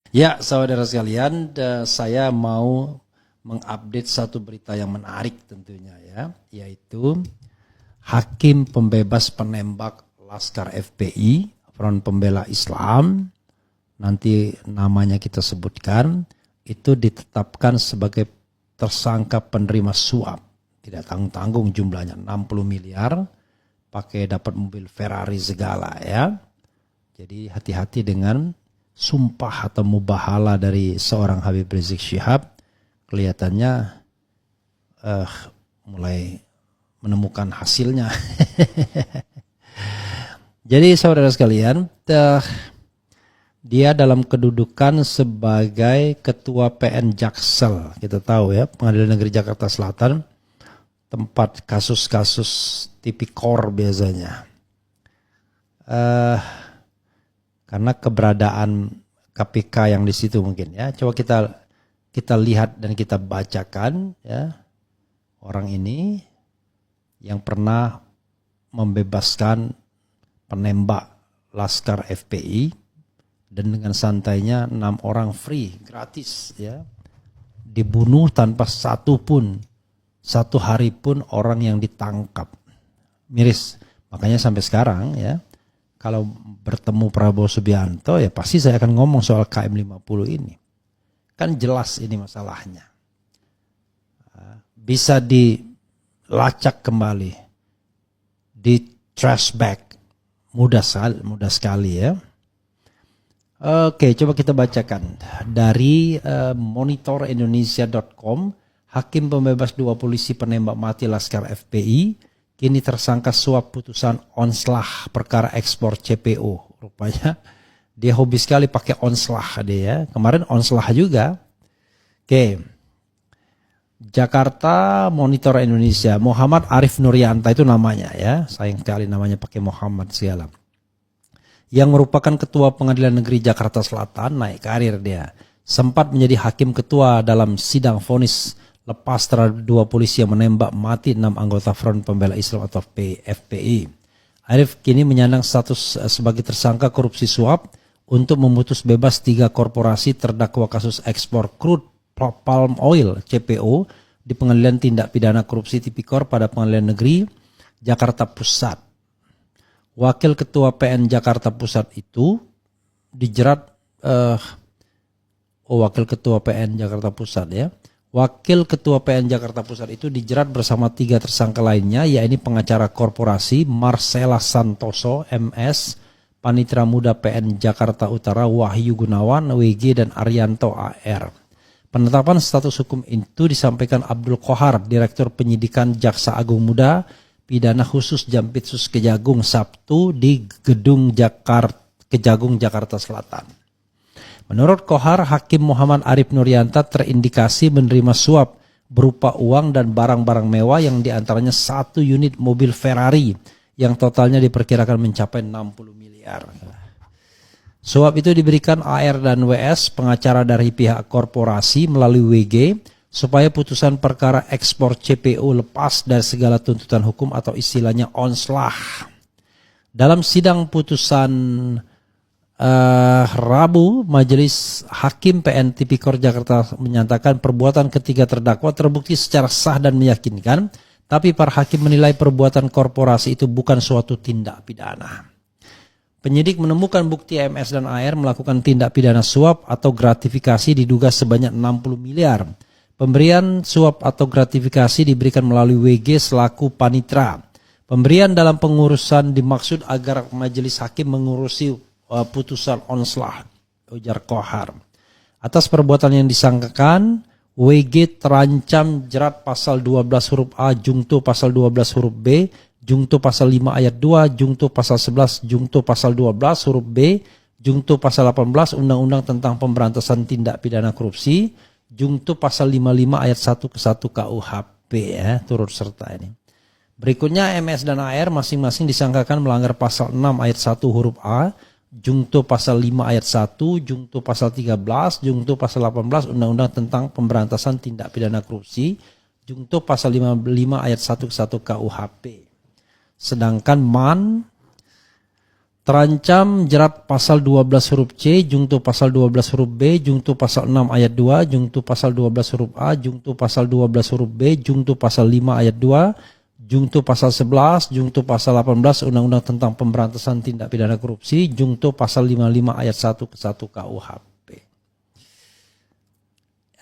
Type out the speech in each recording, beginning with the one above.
Ya, saudara sekalian, saya mau mengupdate satu berita yang menarik tentunya ya, yaitu Hakim pembebas penembak Laskar FPI, Front Pembela Islam, nanti namanya kita sebutkan, itu ditetapkan sebagai tersangka penerima suap. Tidak tanggung-tanggung jumlahnya 60 miliar, pakai dapat mobil Ferrari segala ya. Jadi hati-hati dengan sumpah atau mubahala dari seorang Habib Rizik Syihab. Kelihatannya mulai menemukan hasilnya. Jadi saudara sekalian, dia dalam kedudukan sebagai ketua PN Jaksel, kita tahu ya, Pengadilan Negeri Jakarta Selatan, tempat kasus-kasus tipikor biasanya. Karena keberadaan KPK yang di situ mungkin ya. Coba kita lihat dan kita bacakan ya, orang ini yang pernah membebaskan penembak Laskar FPI dan dengan santainya 6 orang free, gratis ya. Dibunuh tanpa satu hari pun orang yang ditangkap. Miris. Makanya sampai sekarang ya, kalau bertemu Prabowo Subianto ya pasti saya akan ngomong soal KM50 ini. Kan jelas ini masalahnya. Bisa dilacak kembali, di trash back, mudah sekali ya. Oke, coba kita bacakan dari monitorindonesia.com. Hakim pembebas 2 polisi penembak mati Laskar FPI kini tersangka suap putusan onslah perkara ekspor CPO. Rupanya dia hobi sekali pakai onslah dia ya. Kemarin onslah juga. Oke. Jakarta Monitor Indonesia, Muhammad Arif Nurianta itu namanya ya. Sayang sekali namanya pakai Muhammad segala. Yang merupakan ketua Pengadilan Negeri Jakarta Selatan, naik karir dia. Sempat menjadi hakim ketua dalam sidang vonis lepas terhadap 2 polisi yang menembak mati 6 anggota Front Pembela Islam atau FPI. Arif kini menyandang status sebagai tersangka korupsi suap untuk memutus bebas 3 korporasi terdakwa kasus ekspor crude palm oil CPO di Pengadilan Tindak Pidana Korupsi Tipikor pada Pengadilan Negeri Jakarta Pusat. Wakil Ketua PN Jakarta Pusat itu dijerat Wakil Ketua PN Jakarta Pusat ya. Wakil Ketua PN Jakarta Pusat itu dijerat bersama 3 tersangka lainnya, yaitu pengacara korporasi Marcella Santoso MS, Panitera Muda PN Jakarta Utara Wahyu Gunawan WG dan Arianto AR. Penetapan status hukum itu disampaikan Abdul Qohar, Direktur Penyidikan Jaksa Agung Muda Pidana Khusus Jampitsus Kejagung Sabtu di Gedung Kejagung Jakarta Selatan. Menurut Qohar, Hakim Muhammad Arif Nurianta terindikasi menerima suap berupa uang dan barang-barang mewah yang diantaranya 1 unit mobil Ferrari yang totalnya diperkirakan mencapai 60 miliar. Suap itu diberikan AR dan WS, pengacara dari pihak korporasi melalui WG, supaya putusan perkara ekspor CPO lepas dari segala tuntutan hukum atau istilahnya onslah. Dalam sidang putusan Rabu, Majelis Hakim PN Tipikor Jakarta menyatakan perbuatan ketiga terdakwa terbukti secara sah dan meyakinkan, tapi para hakim menilai perbuatan korporasi itu bukan suatu tindak pidana. Penyidik menemukan bukti MS dan AR melakukan tindak pidana suap atau gratifikasi diduga sebanyak 60 miliar. Pemberian suap atau gratifikasi diberikan melalui WG selaku panitra. Pemberian dalam pengurusan dimaksud agar majelis hakim mengurusi putusan onslah, ujar Qohar. Atas perbuatan yang disangkakan, WG terancam jerat pasal 12 huruf A, jungto pasal 12 huruf B, jungto pasal 5 ayat 2, jungto pasal 11, jungto pasal 12 huruf B, jungto pasal 18 Undang-Undang tentang Pemberantasan Tindak Pidana Korupsi, jungto pasal 55 ayat 1 ke 1 KUHP ya, turut serta ini. Berikutnya MS dan AR masing-masing disangkakan melanggar pasal 6 ayat 1 huruf A, jungto pasal 5 ayat 1, jungto pasal 13, jungto pasal 18 Undang-Undang tentang Pemberantasan Tindak Pidana Korupsi, jungto pasal 55 ayat 1 ke 1 KUHP. Sedangkan MAN terancam jerat pasal 12 huruf C, jungto pasal 12 huruf B, jungto pasal 6 ayat 2, jungto pasal 12 huruf A, jungto pasal 12 huruf B, jungto pasal 5 ayat 2, jungto pasal 11, jungto pasal 18 Undang-Undang tentang Pemberantasan Tindak Pidana Korupsi, jungto pasal 55 ayat 1 ke 1 KUHP.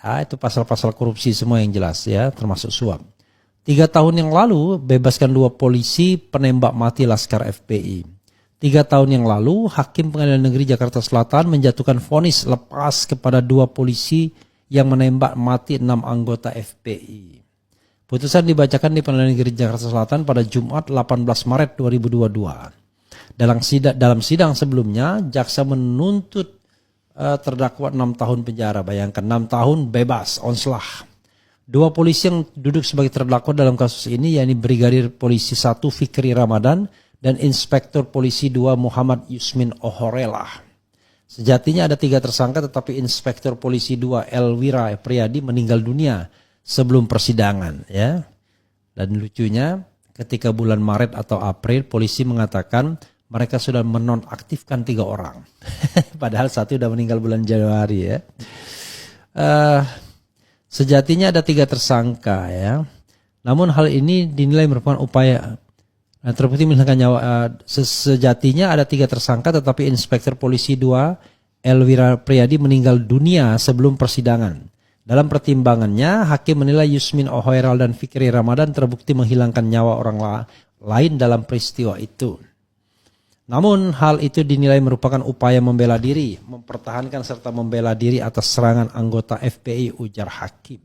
Ya, itu pasal-pasal korupsi semua yang jelas ya, termasuk suap. 3 tahun yang lalu bebaskan 2 polisi penembak mati Laskar FPI. 3 tahun yang lalu, Hakim Pengadilan Negeri Jakarta Selatan menjatuhkan vonis lepas kepada 2 polisi yang menembak mati 6 anggota FPI. Putusan dibacakan di Pengadilan Negeri Jakarta Selatan pada Jumat 18 Maret 2022. Dalam sidang sebelumnya, jaksa menuntut terdakwa 6 tahun penjara. Bayangkan 6 tahun bebas, onslah. 2 polisi yang duduk sebagai terdakwa dalam kasus ini, yakni Brigadir Polisi 1 Fikri Ramadan dan Inspektur Polisi 2 Muhammad Yusmin Ohorela. Sejatinya ada 3 tersangka, tetapi Inspektur Polisi 2 Elwira Priyadi meninggal dunia sebelum persidangan ya. Dan lucunya ketika bulan Maret atau April polisi mengatakan mereka sudah menonaktifkan 3 orang. Padahal 1 sudah meninggal bulan Januari ya. Sejatinya ada 3 tersangka ya. Namun hal ini dinilai merupakan upaya terbukti menghilangkan nyawa. Sejatinya ada 3 tersangka, tetapi Inspektur Polisi 2 Elwira Priyadi meninggal dunia sebelum persidangan. Dalam pertimbangannya, hakim menilai Yusmin Ohoeral dan Fikri Ramadan terbukti menghilangkan nyawa orang lain dalam peristiwa itu. Namun hal itu dinilai merupakan upaya membela diri, mempertahankan serta membela diri atas serangan anggota FPI, ujar hakim.